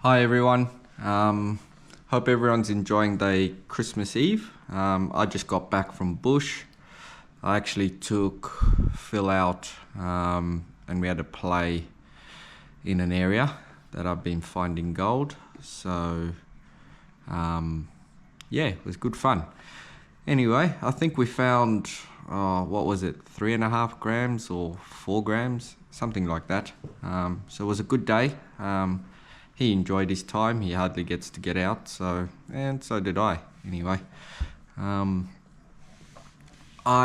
Hi everyone. Hope everyone's enjoying the Christmas Eve. I just got back from bush. I actually took Phil out and we had to play in an area that I've been finding gold. So yeah, it was good fun. Anyway, I think we found, what was it, 3.5 grams or 4 grams, something like that. So it was a good day. He enjoyed his time. He hardly gets to get out, and so did I. Anyway, I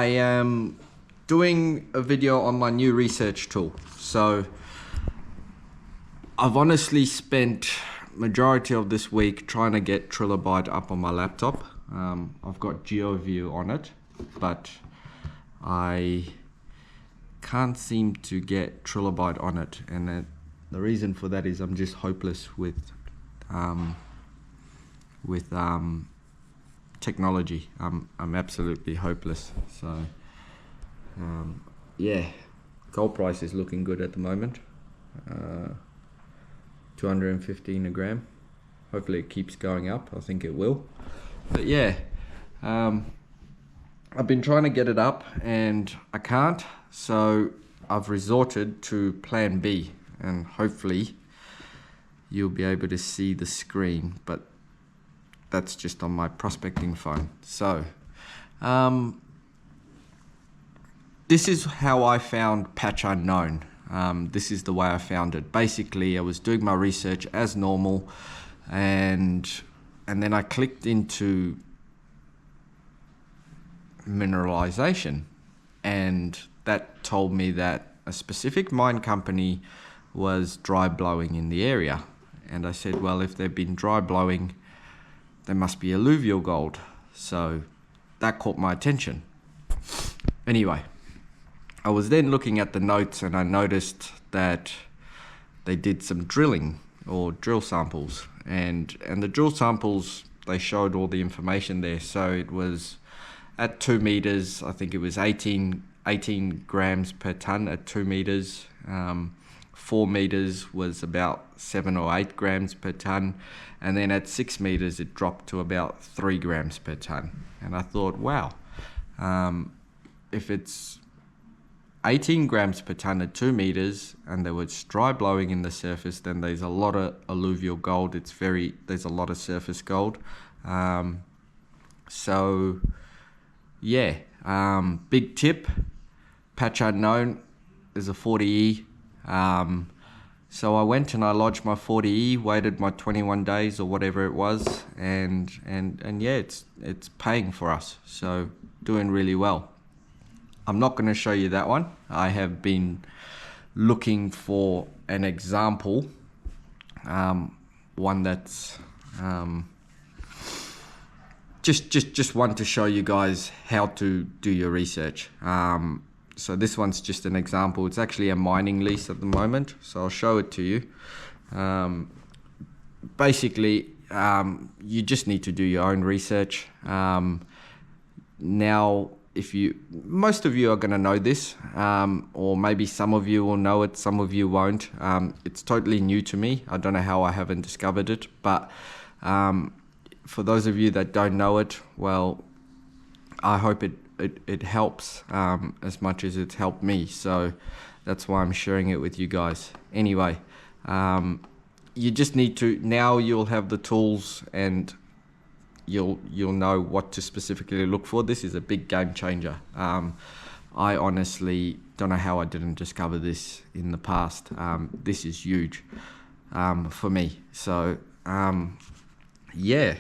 am doing a video on my new research tool. So I've honestly spent majority of this week trying to get Trilobite up on my laptop. I've got GeoView on it, but I can't seem to get Trilobite on it, and the reason for that is I'm just hopeless with technology. I'm absolutely hopeless. So yeah, gold price is looking good at the moment. 215 a gram. Hopefully it keeps going up. I think it will. But yeah, I've been trying to get it up and I can't. So I've resorted to plan B, and hopefully you'll be able to see the screen, but that's just on my prospecting phone. So this is how I found Patch Unknown. This is the way I found it. Basically, I was doing my research as normal, and then I clicked into mineralization, and that told me that a specific mine company was dry blowing in the area. And I said, well, if they've been dry blowing, there must be alluvial gold. So that caught my attention. Anyway, I was then looking at the notes and I noticed that they did some drilling or drill samples, and the drill samples, they showed all the information there. So it was at 2 meters, I think it was 18 grams per ton at 2 meters. 4 meters was about 7 or 8 grams per ton, and then at 6 meters it dropped to about 3 grams per ton. And I thought, wow, if it's 18 grams per ton at 2 meters and there was dry blowing in the surface, then there's a lot of alluvial gold. There's a lot of surface gold. So yeah, big tip, Patch Unknown is a 40E. So I went and I lodged my 40E, waited my 21 days or whatever it was, and yeah, it's paying for us. So doing really well. I'm not going to show you that one. I have been looking for an example, one that's just one to show you guys how to do your research. So this one's just an example. It's actually a mining lease at the moment, so I'll show it to you. Basically, you just need to do your own research. Now, most of you are going to know this, or maybe some of you will know it, some of you won't. It's totally new to me. I don't know how I haven't discovered it, but for those of you that don't know it, well, I hope it helps as much as it's helped me. So that's why I'm sharing it with you guys. Anyway, you just need to, now you'll have the tools and you'll know what to specifically look for. This is a big game changer. I honestly don't know how I didn't discover this in the past. This is huge for me. So yeah,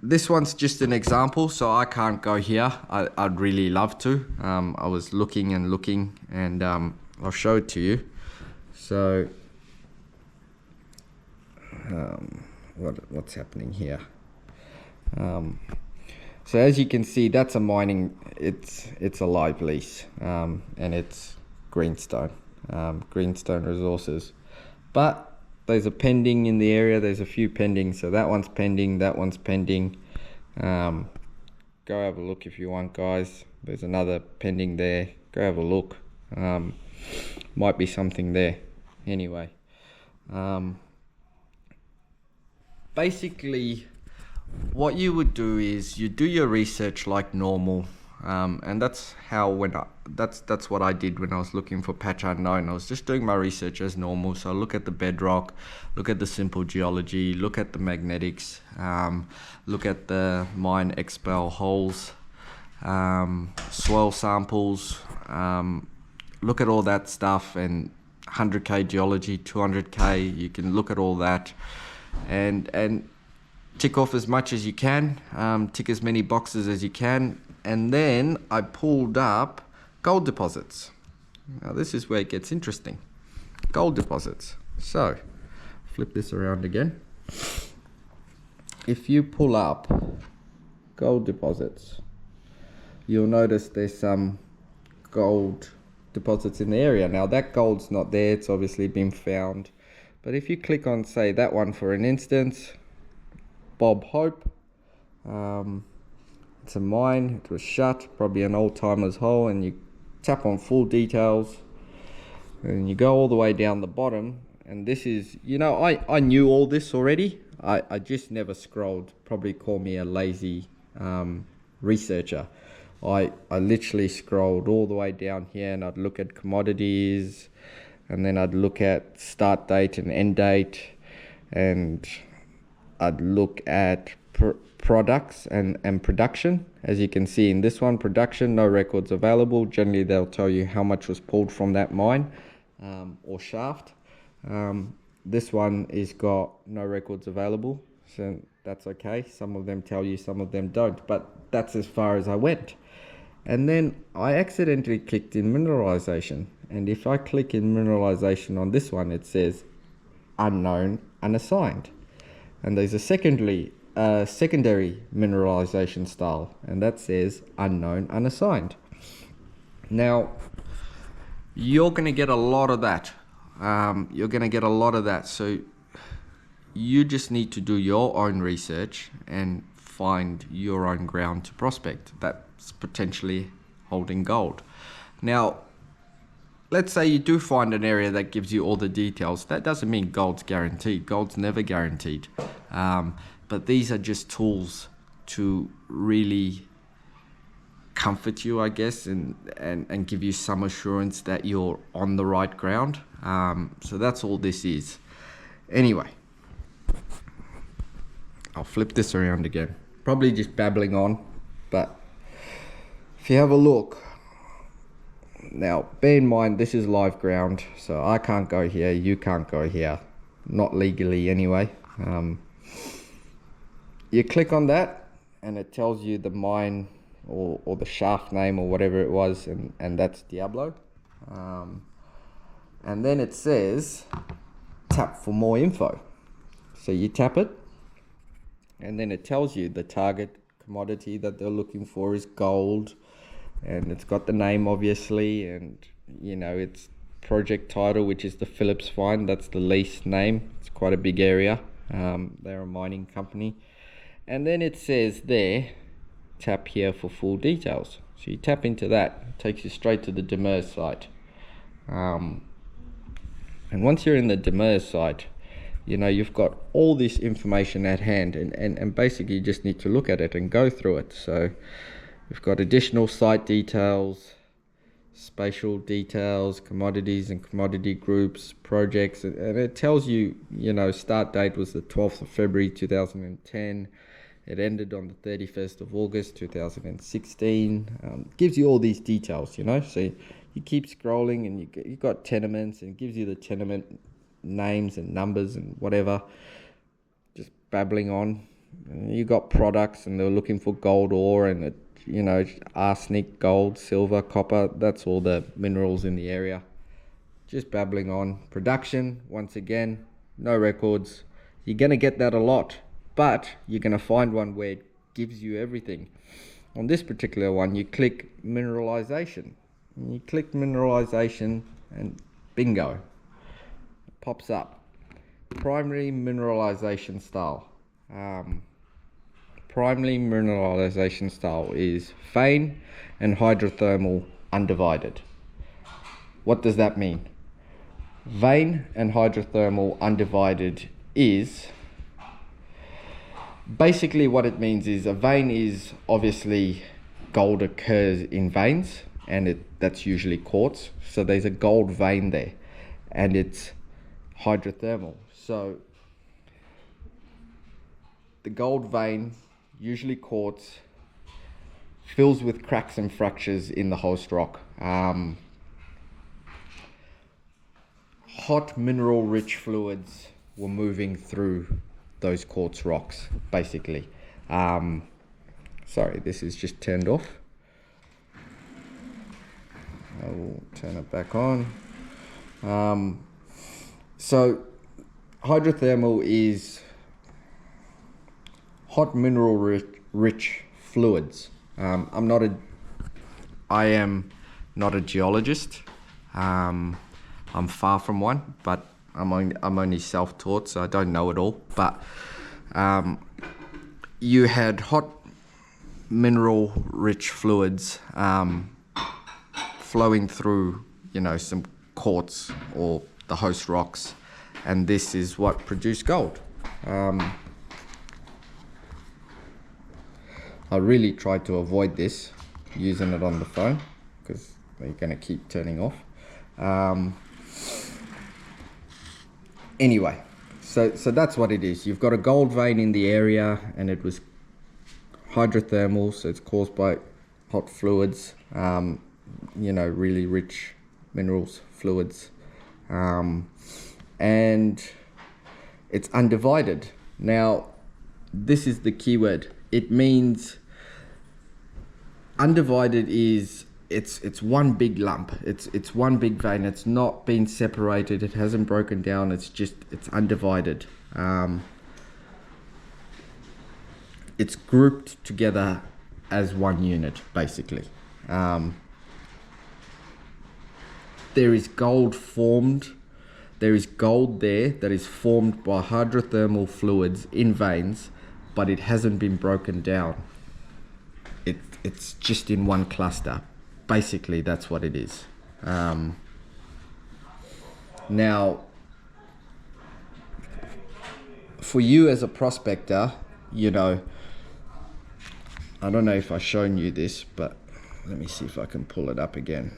this one's just an example, so I can't go here. I'd really love to. I was looking and I'll show it to you. So what's happening here? So as you can see, that's a mining, it's a live lease, and it's Greenstone Resources. But there's a pending in the area. There's a few pending. So that one's pending. That one's pending. Go have a look if you want, guys. There's another pending there. Go have a look. Might be something there. Anyway, Basically, what you would do is you do your research like normal, and that's that's what I did when I was looking for patch unknown. I was just doing my research as normal. So I look at the bedrock, look at the simple geology, look at the magnetics, look at the mine expel holes, soil samples, look at all that stuff, and 100k geology, 200k. You can look at all that, and tick off as much as you can, tick as many boxes as you can, and then I pulled up gold deposits. Now this is where it gets interesting. Gold deposits. So, flip this around again. If you pull up gold deposits, you'll notice there's some gold deposits in the area. Now that gold's not there, it's obviously been found. But if you click on, say, that one for an instance, Bob Hope, it's a mine, it was shut, probably an old timer's hole, and you tap on full details and you go all the way down the bottom, and this is, you know, I knew all this already. I just never scrolled. Probably call me a lazy researcher. I literally scrolled all the way down here, and I'd look at commodities, and then I'd look at start date and end date, and I'd look at products and production. As you can see in this one, production, no records available. Generally they'll tell you how much was pulled from that mine or shaft. This one is got no records available, so that's okay. Some of them tell you, some of them don't, but that's as far as I went. And then I accidentally clicked in mineralization, and if I click in mineralization on this one, it says unknown, unassigned. And there's a secondary mineralization style, and that says unknown, unassigned. Now, you're going to get a lot of that. So you just need to do your own research and find your own ground to prospect that's potentially holding gold. Now, let's say you do find an area that gives you all the details. That doesn't mean gold's guaranteed. Gold's never guaranteed. But these are just tools to really comfort you, I guess, and give you some assurance that you're on the right ground. So that's all this is. Anyway, I'll flip this around again. Probably just babbling on, but if you have a look, now bear in mind this is live ground, so I can't go here, you can't go here, not legally anyway. You click on that and it tells you the mine or the shaft name or whatever it was, and that's Diablo. And then it says tap for more info. So you tap it, and then it tells you the target commodity that they're looking for is gold, and it's got the name obviously, and you know, it's project title, which is the Phillips Find. That's the lease name. It's quite a big area. They're a mining company. And then it says there, tap here for full details. So you tap into that, it takes you straight to the Demers site. And once you're in the Demers site, you know, you've got all this information at hand, and basically you just need to look at it and go through it. So you've got additional site details, spatial details, commodities and commodity groups, projects, and it tells you, you know, start date was the 12th of February 2010. It ended on the 31st of August 2016. Gives you all these details, you know. So you keep scrolling, and you got tenements, and it gives you the tenement names and numbers and whatever. Just babbling on. And you got products, and they're looking for gold ore, and it, you know, arsenic, gold, silver, copper. That's all the minerals in the area. Just babbling on. Production, once again, no records. You're gonna get that a lot, but you're going to find one where it gives you everything. On this particular one, you click mineralization. You click mineralization and bingo, it pops up. Primary mineralization style. Primary mineralization style is vein and hydrothermal undivided. What does that mean? vein and hydrothermal undivided is basically what it means is a vein is obviously gold occurs in veins, and that's usually quartz. So there's a gold vein there, and it's hydrothermal. So the gold vein, usually quartz, fills with cracks and fractures in the host rock. Hot mineral rich fluids were moving through those quartz rocks, basically. Sorry, this is just turned off. I will turn it back on. So hydrothermal is hot mineral rich fluids. I am not a geologist. I'm far from one, but I'm only self-taught, so I don't know it all. But you had hot mineral rich fluids flowing through, some quartz or the host rocks, and this is what produced gold. I really tried to avoid this using it on the phone because they're going to keep turning off. Anyway, so that's what it is. You've got a gold vein in the area, and it was hydrothermal, so it's caused by hot fluids, really rich minerals, fluids, and it's undivided. Now, this is the key word. It means undivided is it's one big lump. It's one big vein. It's not been separated. It hasn't broken down. It's undivided. It's grouped together as one unit, basically. There is gold formed. There is gold there that is formed by hydrothermal fluids in veins, but it hasn't been broken down. It's just in one cluster. Basically, that's what it is. Now, for you as a prospector, I don't know if I've shown you this, but let me see if I can pull it up again.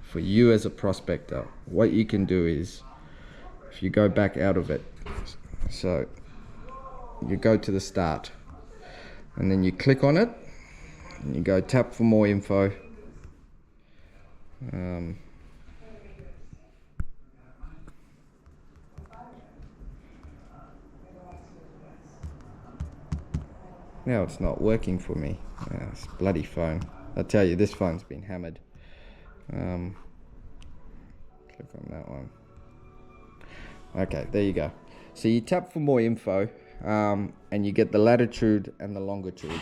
For you as a prospector, what you can do is, if you go back out of it, so you go to the start, and then you click on it, and you go tap for more info. Now it's not working for me. This bloody phone. I tell you, this phone's been hammered. Click on that one. Okay, there you go. So you tap for more info, and you get the latitude and the longitude.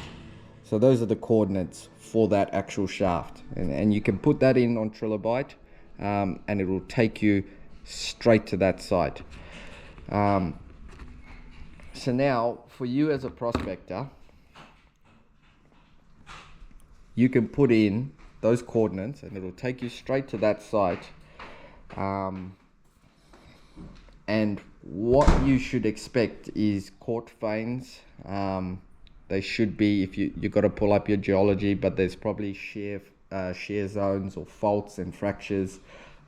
So those are the coordinates for that actual shaft, and you can put that in on Trilobyte, and it will take you straight to that site. So now, for you as a prospector, you can put in those coordinates, and it'll take you straight to that site. And what you should expect is quartz veins. They should be, if you've got to pull up your geology, but there's probably shear zones or faults and fractures.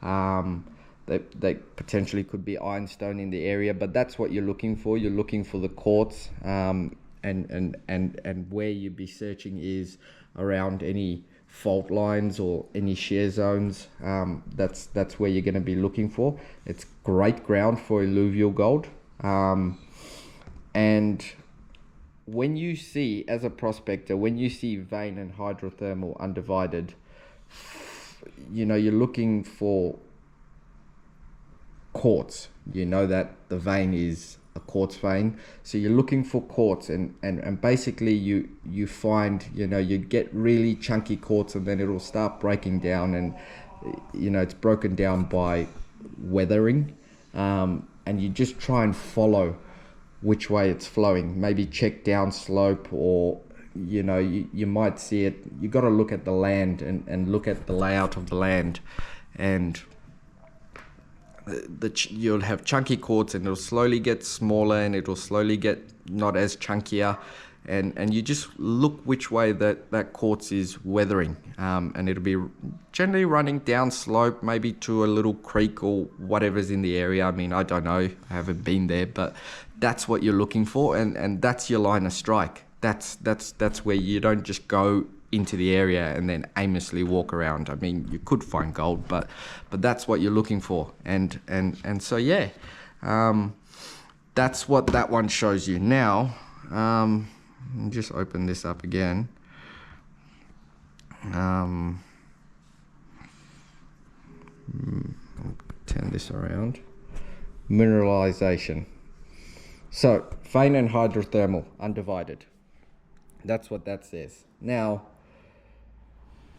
They potentially could be ironstone in the area, but that's what you're looking for. You're looking for the quartz, and where you'd be searching is around any fault lines or any shear zones. That's where you're going to be looking for. It's great ground for alluvial gold, and when you see, as a prospector, when you see vein and hydrothermal undivided, you're looking for quartz. That the vein is a quartz vein, so you're looking for quartz, and basically you find, you get really chunky quartz, and then it'll start breaking down, and it's broken down by weathering, and you just try and follow which way it's flowing. Maybe check down slope, or you might see it. You got to look at the land and look at the layout of the land, and you'll have chunky quartz, and it'll slowly get smaller, and it'll slowly get not as chunkier, and you just look which way that quartz is weathering, and it'll be generally running down slope, maybe to a little creek or whatever's in the area. I mean, I don't know, I haven't been there, but that's what you're looking for, and that's your line of strike. That's where you don't just go into the area and then aimlessly walk around. I mean, you could find gold, but that's what you're looking for, and so yeah, that's what that one shows you. Now, let me just open this up again. I'll turn this around. Mineralization. So, vein and hydrothermal, undivided. That's what that says. Now,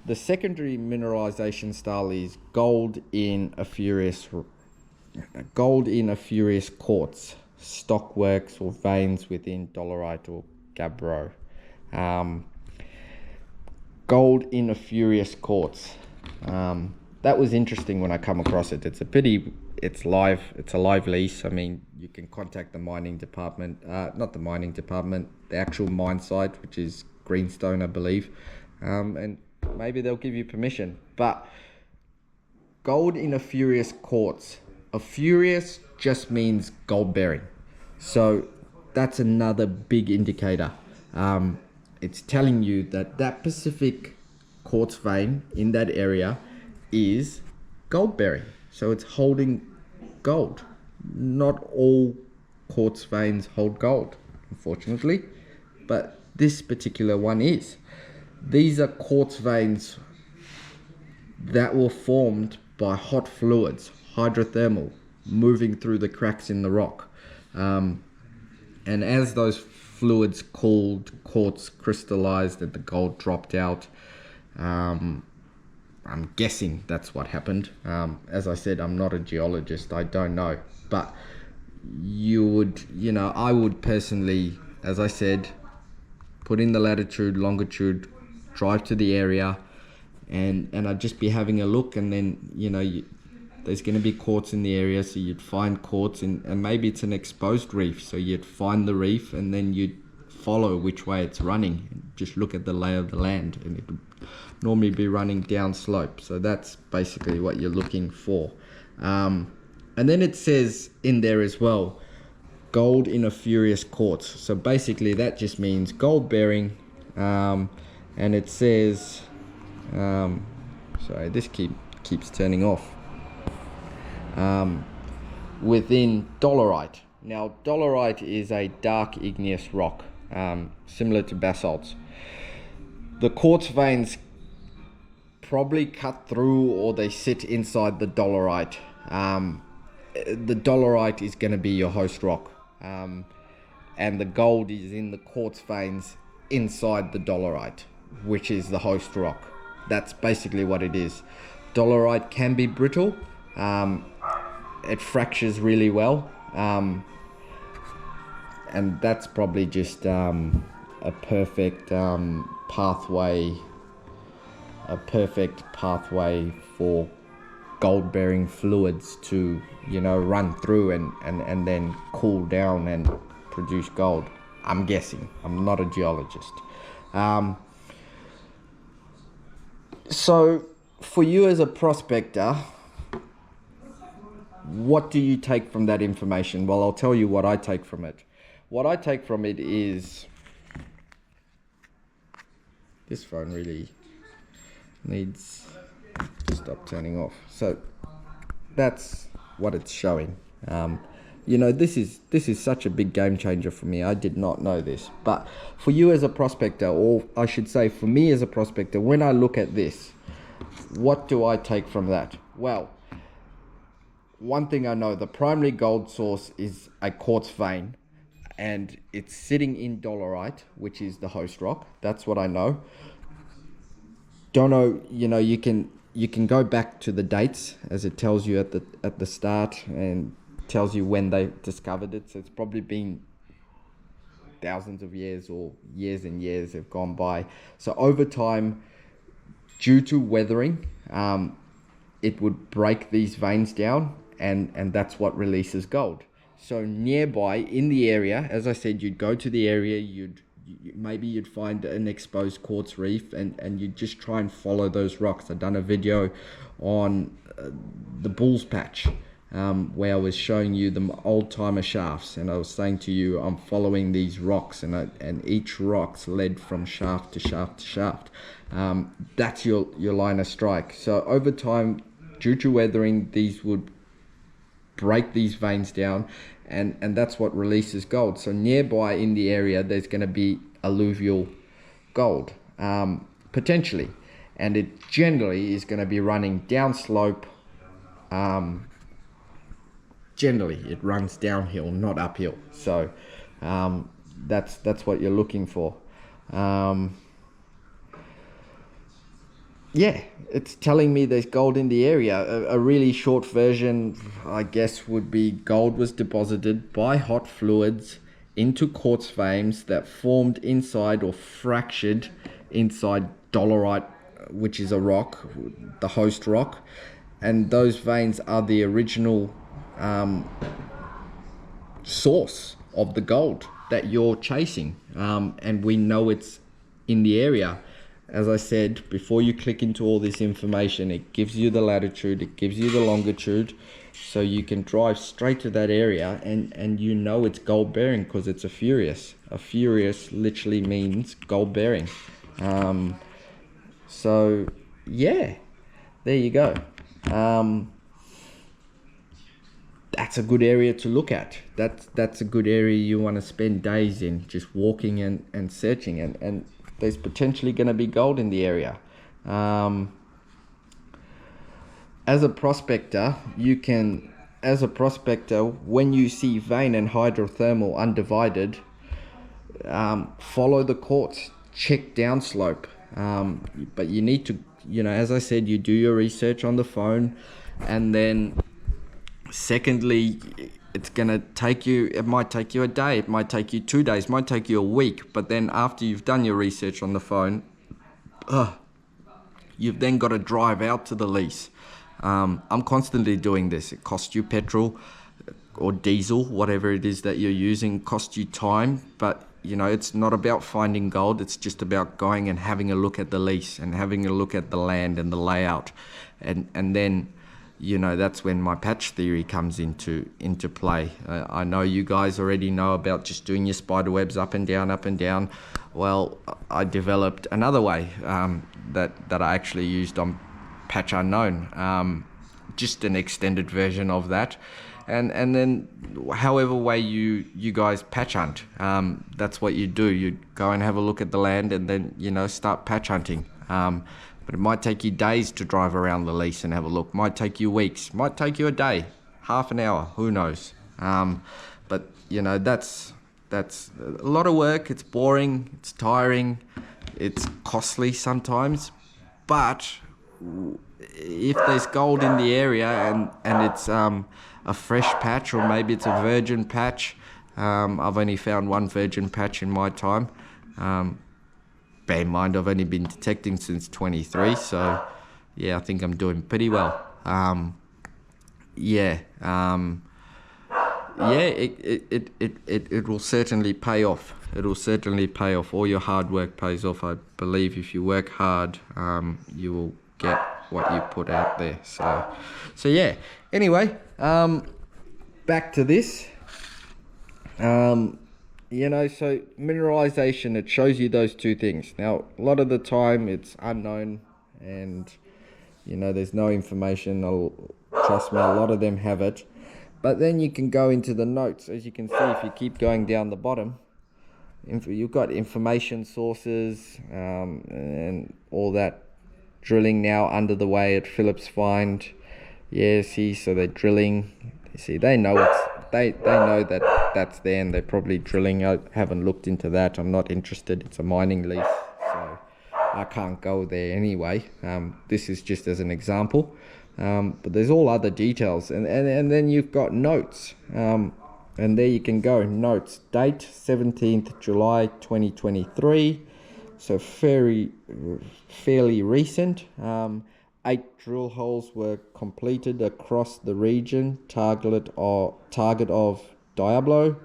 the secondary mineralization style is gold in a furious quartz, stockworks or veins within dolerite or gabbro. Gold in a furious quartz. That was interesting when I come across it. It's a live lease. I mean, you can contact the mining department, not the mining department, the actual mine site, which is Greenstone, I believe, and maybe they'll give you permission. But gold in a furious quartz. A furious just means gold bearing. So that's another big indicator. It's telling you that specific quartz vein in that area is gold bearing. So it's holding gold. Not all quartz veins hold gold, unfortunately, but this particular one is. These are quartz veins that were formed by hot fluids, hydrothermal, moving through the cracks in the rock. And as those fluids cooled, quartz crystallized and the gold dropped out. I'm guessing that's what happened. As I said, I'm not a geologist, I don't know. But I would personally, as I said, put in the latitude, longitude, drive to the area, and I'd just be having a look, and then, there's going to be quartz in the area, so you'd find quartz, and maybe it's an exposed reef, so you'd find the reef, and then you'd follow which way it's running, and just look at the lay of the land, and it would normally be running down slope. So that's basically what you're looking for. And then it says in there as well, gold in a furious quartz. So basically that just means gold bearing, and it says, sorry, this keeps turning off. Within dolerite. Now, dolerite is a dark igneous rock, similar to basalts. The quartz veins probably cut through, or they sit inside the dolerite. The dolerite is going to be your host rock, and the gold is in the quartz veins inside the dolerite, which is the host rock. That's basically what it is. Dolerite can be brittle. It fractures really well, and that's probably just a perfect pathway for gold bearing fluids to run through and then cool down and produce gold. I'm guessing, I'm not a geologist. So for you as a prospector, what do you take from that information? Well, I'll tell you what I take from it. What I take from it is, this phone really needs to stop turning off. So that's what it's showing. This is such a big game changer for me. I did not know this. But for you as a prospector, or I should say for me as a prospector, when I look at this, what do I take from that? Well, one thing I know, the primary gold source is a quartz vein, and it's sitting in dolerite, which is the host rock. That's what I know. Don't know, you can go back to the dates, as it tells you at the start, and tells you when they discovered it. So it's probably been thousands of years, or years and years have gone by. So over time, due to weathering, it would break these veins down, and that's what releases gold. So nearby in the area, as I said, you'd go to the area, maybe you'd find an exposed quartz reef, and you'd just try and follow those rocks. I've done a video on the Bulls Patch, where I was showing you the old timer shafts, and I was saying to you, I'm following these rocks, and each rock's led from shaft to shaft to shaft. That's your line of strike. So over time, due to weathering, these would break these veins down, and that's what releases gold. So nearby in the area, there's going to be alluvial gold, potentially, and it generally is going to be running downslope. Generally it runs downhill, not uphill. So that's what you're looking for. Yeah, it's telling me there's gold in the area. A really short version, I guess, would be gold was deposited by hot fluids into quartz veins that formed inside or fractured inside dolerite, which is a rock, the host rock. And those veins are the original source of the gold that you're chasing. And we know it's in the area. As I said, before you click into all this information, it gives you the latitude, it gives you the longitude, so you can drive straight to that area, and you know it's gold bearing because it's a furious. A furious literally means gold bearing. So yeah, there you go. That's a good area to look at. That's a good area you want to spend days in, just walking and searching, and there's potentially going to be gold in the area. As a prospector, when you see vein and hydrothermal undivided, follow the quartz, check downslope. But you need to, as I said, you do your research on the phone, and then secondly, it might take you a day, it might take you 2 days, it might take you a week, but then after you've done your research on the phone, you've then got to drive out to the lease. I'm constantly doing this. It costs you petrol or diesel, whatever it is that you're using, costs you time, but it's not about finding gold, it's just about going and having a look at the lease and having a look at the land and the layout, and then that's when my patch theory comes into play. I know you guys already know about just doing your spider webs up and down. Well, I developed another way that I actually used on Patch Unknown, just an extended version of that. And then however way you guys patch hunt, that's what you do. You go and have a look at the land, and then start patch hunting. But it might take you days to drive around the lease and have a look. Might take you weeks. Might take you a day, half an hour. Who knows? But that's a lot of work. It's boring. It's tiring. It's costly sometimes. But if there's gold in the area and it's a fresh patch, or maybe it's a virgin patch. I've only found one virgin patch in my time. Bear in mind, I've only been detecting since 23, so yeah, I think I'm doing pretty well. It will certainly pay off. It will certainly pay off. All your hard work pays off. I believe if you work hard, you will get what you put out there. So yeah. Anyway, back to this. So mineralization, it shows you those two things. Now, a lot of the time it's unknown, and there's no information. Trust me, a lot of them have it. But then you can go into the notes. As you can see, if you keep going down the bottom, you've got information sources, and all that drilling now under the way at Phillips Find. Yeah, see, so they're drilling. You see, they know they know that that's there, and they're probably drilling. I haven't looked into that. I'm not interested. It's a mining lease, so I can't go there anyway. This is just as an example, but there's all other details, and then you've got notes, and there you can go. Notes, date 17th July 2023, so fairly recent. 8 drill holes were completed across the region, target of Diablo.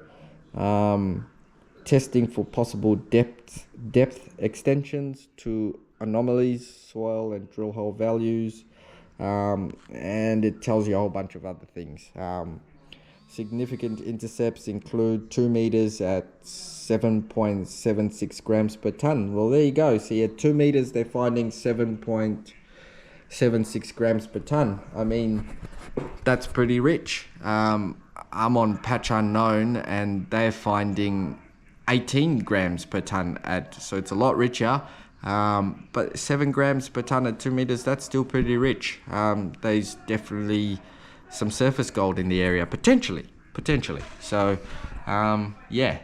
Testing for possible depth extensions to anomalies, soil and drill hole values, and it tells you a whole bunch of other things. Significant intercepts include 2 meters at 7.76 grams per ton. Well, there you go. See, at 2 meters, they're finding 7.76 grams per ton. I mean, that's pretty rich. I'm on Patch Unknown, and they're finding 18 grams per ton so it's a lot richer. But 7 grams per ton at 2 meters, that's still pretty rich. There's definitely some surface gold in the area, potentially. So, yeah,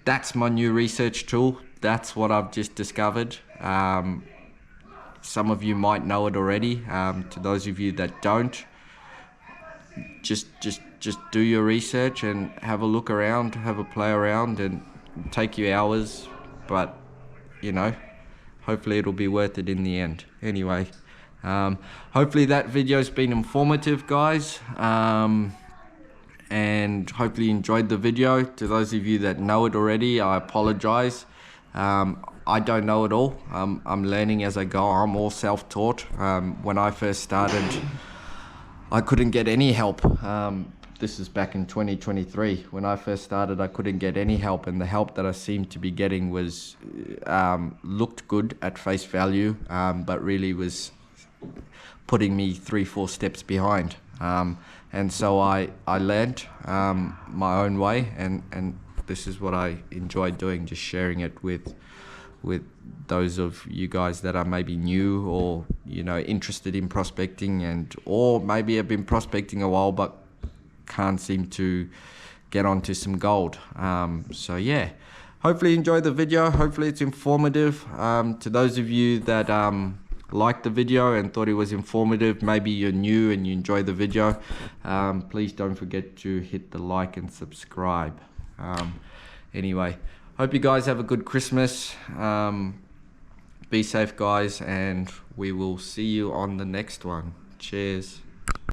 that's my new research tool. That's what I've just discovered. Some of you might know it already. To those of you that don't, just do your research and have a look around, have a play around, and take you hours, but you know, hopefully it'll be worth it in the end. Anyway, hopefully that video's been informative, guys, and hopefully you enjoyed the video. To those of you that know it already, I apologize. I don't know it all. I'm learning as I go. I'm all self-taught. When I first started, I couldn't get any help. This is back in 2023. When I first started, I couldn't get any help, and the help that I seemed to be getting was looked good at face value, but really was putting me 3-4 steps behind. And so I learned my own way, and this is what I enjoy doing, just sharing it with those of you guys that are maybe new or, you know, interested in prospecting, or maybe have been prospecting a while but can't seem to get onto some gold. So yeah, hopefully you enjoyed the video. Hopefully it's informative. To those of you that liked the video and thought it was informative, maybe you're new and you enjoyed the video, please don't forget to hit the like and subscribe. Anyway, hope you guys have a good Christmas. Be safe, guys, and we will see you on the next one. Cheers.